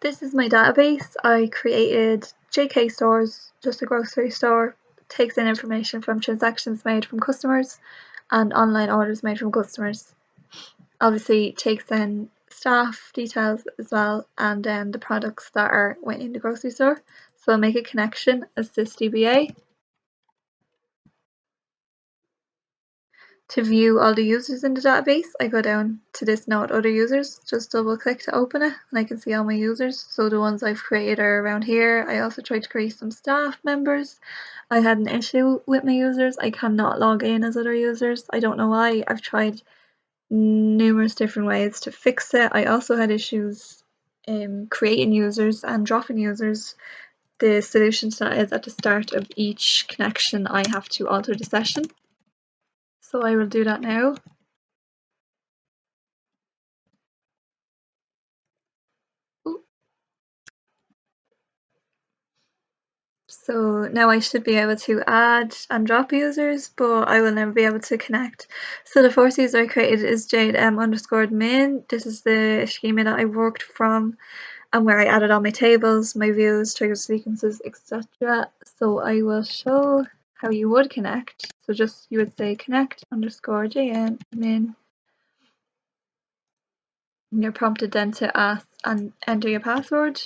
This is my database. I created JK Stores, just a grocery store, takes in information from transactions made from customers and online orders made from customers. Obviously takes in staff details as well, and then the products that are within the grocery store. So I'll make a connection as this DBA. To view all the users in the database, I go down to this Note Other Users, just double click to open it, and I can see all my users. So the ones I've created are around here. I also tried to create some staff members. I had an issue with my users. I cannot log in as other users. I don't know why. I've tried numerous different ways to fix it. I also had issues creating users and dropping users. The solution to that is at the start of each connection, I have to alter the session. So I will do that now. So now I should be able to add and drop users, but I will never be able to connect. So the first user I created is jadem_admin. This is the schema that I worked from and where I added all my tables, my views, trigger sequences, etc. So I will show how you would connect. So just you would say connect_jadmin. And you're prompted then to ask and enter your password.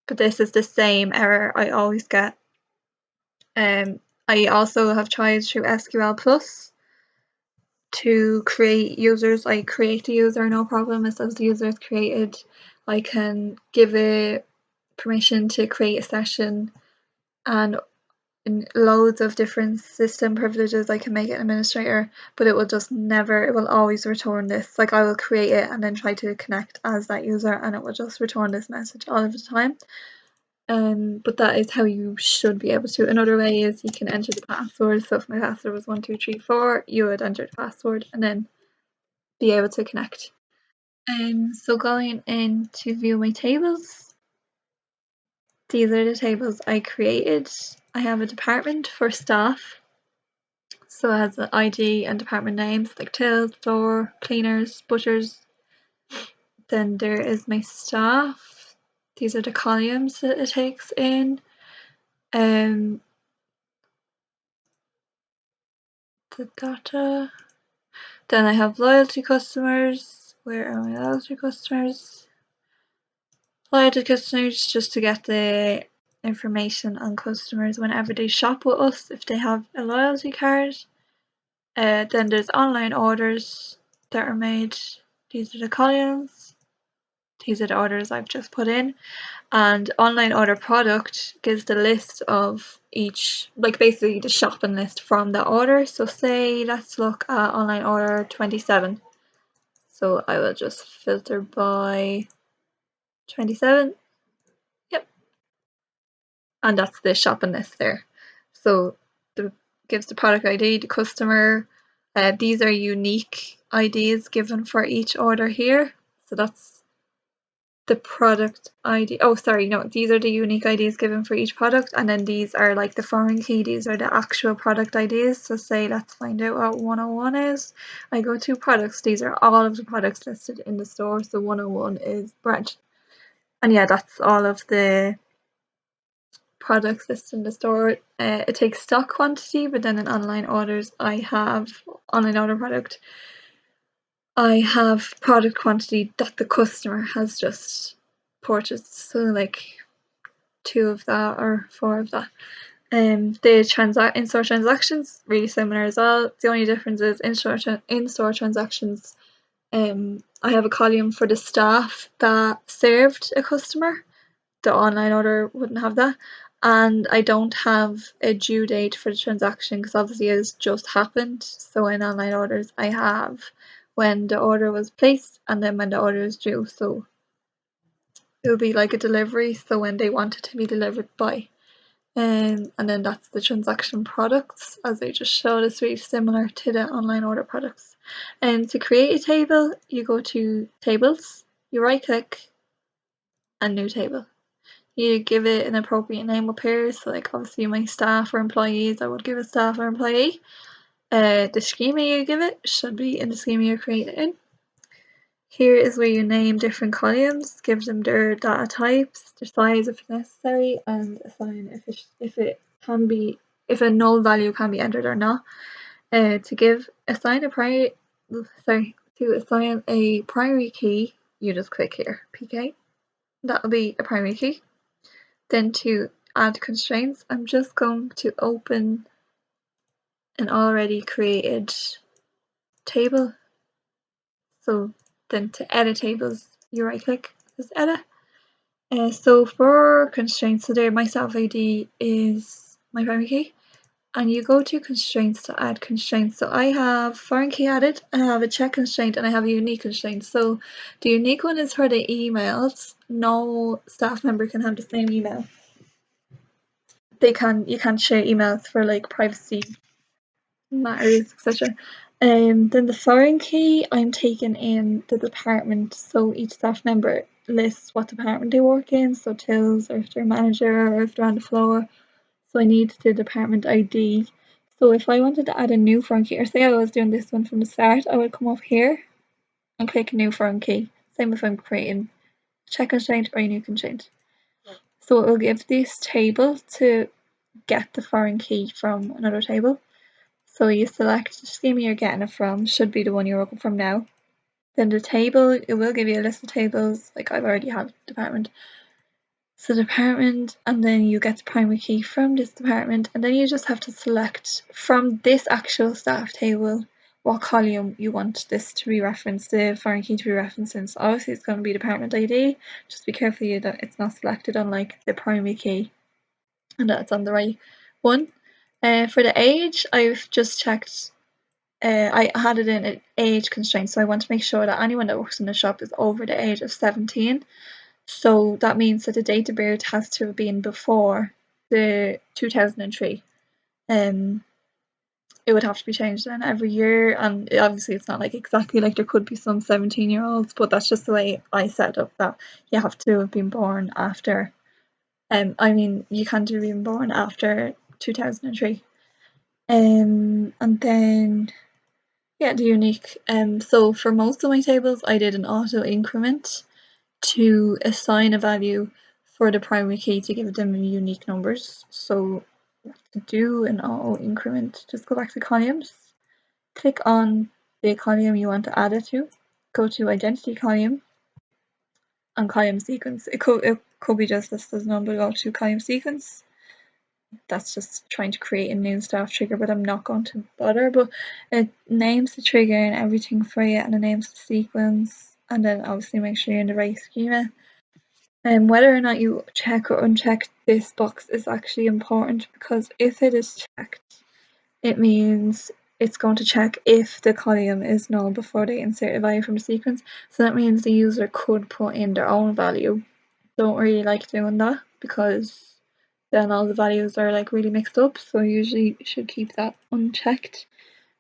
But this is the same error I always get. I also have tried through SQL Plus to create users. I create the user, no problem. As soon as the user is created, I can give it permission to create a session and loads of different system privileges. I can make it an administrator, but it will just never, it will always return this. Like I will create it and then try to connect as that user and it will just return this message all of the time. But that is how you should be able to. Another way is you can enter the password. So if my password was 1234, you would enter the password and then be able to connect. So going in to view my tables, these are the tables I created. I have a department for staff. So it has the ID and department names like till, store, cleaners, butchers. Then there is my staff. These are the columns that it takes in. The data. Then I have loyalty customers. Where are my loyalty customers? Loyalty customers, just to get the information on customers whenever they shop with us, if they have a loyalty card. Then there's online orders that are made. These are the columns. These are the orders I've just put in. And online order product gives the list of each, like basically the shopping list from the order. So say let's look at online order 27. So I will just filter by 27. Yep. And that's the shopping list there. So it gives the product ID, the customer. These are unique IDs given for each order here. So that's the product ID. Oh, sorry, no, these are the unique IDs given for each product, and then these are like the foreign key. These are the actual product IDs. So say let's find out what 101 is. I go to products. These are all of the products listed in the store. So 101 is bread. And yeah, that's all of the products listed in the store. It takes stock quantity, but then in online orders, I have online order product. I have product quantity that the customer has just purchased, so like 2 of that or 4 of that. The in-store transactions really similar as well. The only difference is in-store transactions. I have a column for the staff that served a customer. The online order wouldn't have that. And I don't have a due date for the transaction because obviously it's just happened. So in online orders, I have when the order was placed and then when the order is due. So it'll be like a delivery. So when they want it to be delivered by. And then that's the transaction products, as I just showed. It's really similar to the online order products. And to create a table, you go to tables, you right click and new table. You give it an appropriate name up here. So like obviously my staff or employees, I would give a staff or employee. The schema you give it should be in the schema you're creating in. Here is where you name different columns, give them their data types, their size if necessary, and assign if a null value can be entered or not. To assign a primary key, you just click here, PK. That'll be a primary key. Then to add constraints, I'm just going to open an already created table. So then to edit tables, you right click, just edit. So for constraints, so there my self ID is my primary key, and you go to constraints to add constraints. So I have foreign key added, I have a check constraint, and I have a unique constraint. So the unique one is for the emails. No staff member can have the same email. You can't share emails for like privacy matters, etc. Then the foreign key, I'm taking in the department, so each staff member lists what department they work in, so tills, or if they're a manager, or if they're on the floor. So I need the department ID. So if I wanted to add a new foreign key, or say I was doing this one from the start, I would come up here and click new foreign key. Same if I'm creating a check constraint or a new constraint. So it will give this table to get the foreign key from another table. So you select the schema you're getting it from, should be the one you're working from now. Then the table, it will give you a list of tables, like I've already had department. So department, and then you get the primary key from this department, and then you just have to select from this actual staff table what column you want this to be referenced, the foreign key to be referenced in. So obviously it's going to be department ID, just be careful that it's not selected on like the primary key and that it's on the right one. For the age, I've just checked I had it in an age constraint, so I want to make sure that anyone that works in the shop is over the age of 17. So that means that the date of birth has to have been before the 2003. It would have to be changed then every year, and obviously it's not like exactly like there could be some 17-year-olds, but that's just the way I set up that you have to have been born after. I mean, you can't have been born after 2003. And then yeah, the unique. So for most of my tables, I did an auto increment to assign a value for the primary key to give them unique numbers. So to do an auto increment, just go back to columns, click on the column you want to add it to, go to identity column and column sequence. It could be just listed as none, but go to column sequence. That's just trying to create a new staff trigger, but I'm not going to bother. But it names the trigger and everything for you, and it names the sequence, and then obviously make sure you're in the right schema. And whether or not you check or uncheck this box is actually important, because if it is checked, it means it's going to check if the column is null before they insert a value from the sequence. So that means the user could put in their own value. Don't really like doing that, because then all the values are like really mixed up, so usually you should keep that unchecked.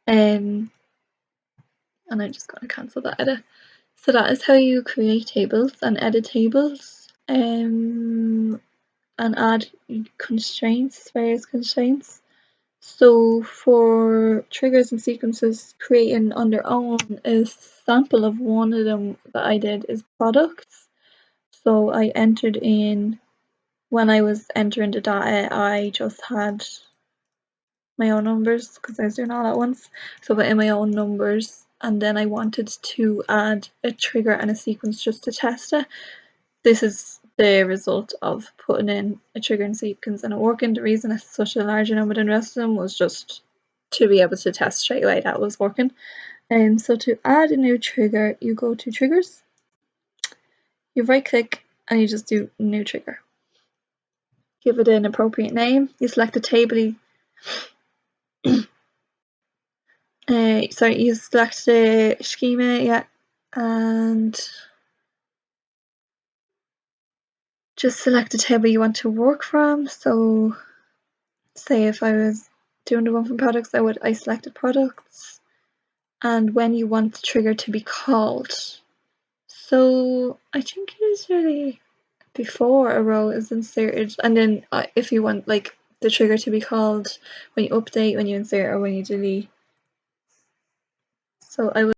And I'm just going to cancel that edit. So that is how you create tables and edit tables, and add constraints, various constraints. So for triggers and sequences creating on their own, a sample of one of them that I did is products. So I entered in, when I was entering the data, I just had my own numbers because I was doing all at once. So I put in my own numbers, and then I wanted to add a trigger and a sequence just to test it. This is the result of putting in a trigger and sequence and it working. The reason it's such a larger number than the rest of them was just to be able to test straight away that was working. So to add a new trigger, you go to triggers, you right click, and you just do new trigger. Give it an appropriate name. You select the table. Sorry, you select the schema, yeah, and just select the table you want to work from. So say if I was doing the one from products, I selected products, and when you want the trigger to be called. So I think usually before a row is inserted, and then if you want like the trigger to be called when you update, when you insert, or when you delete. So I would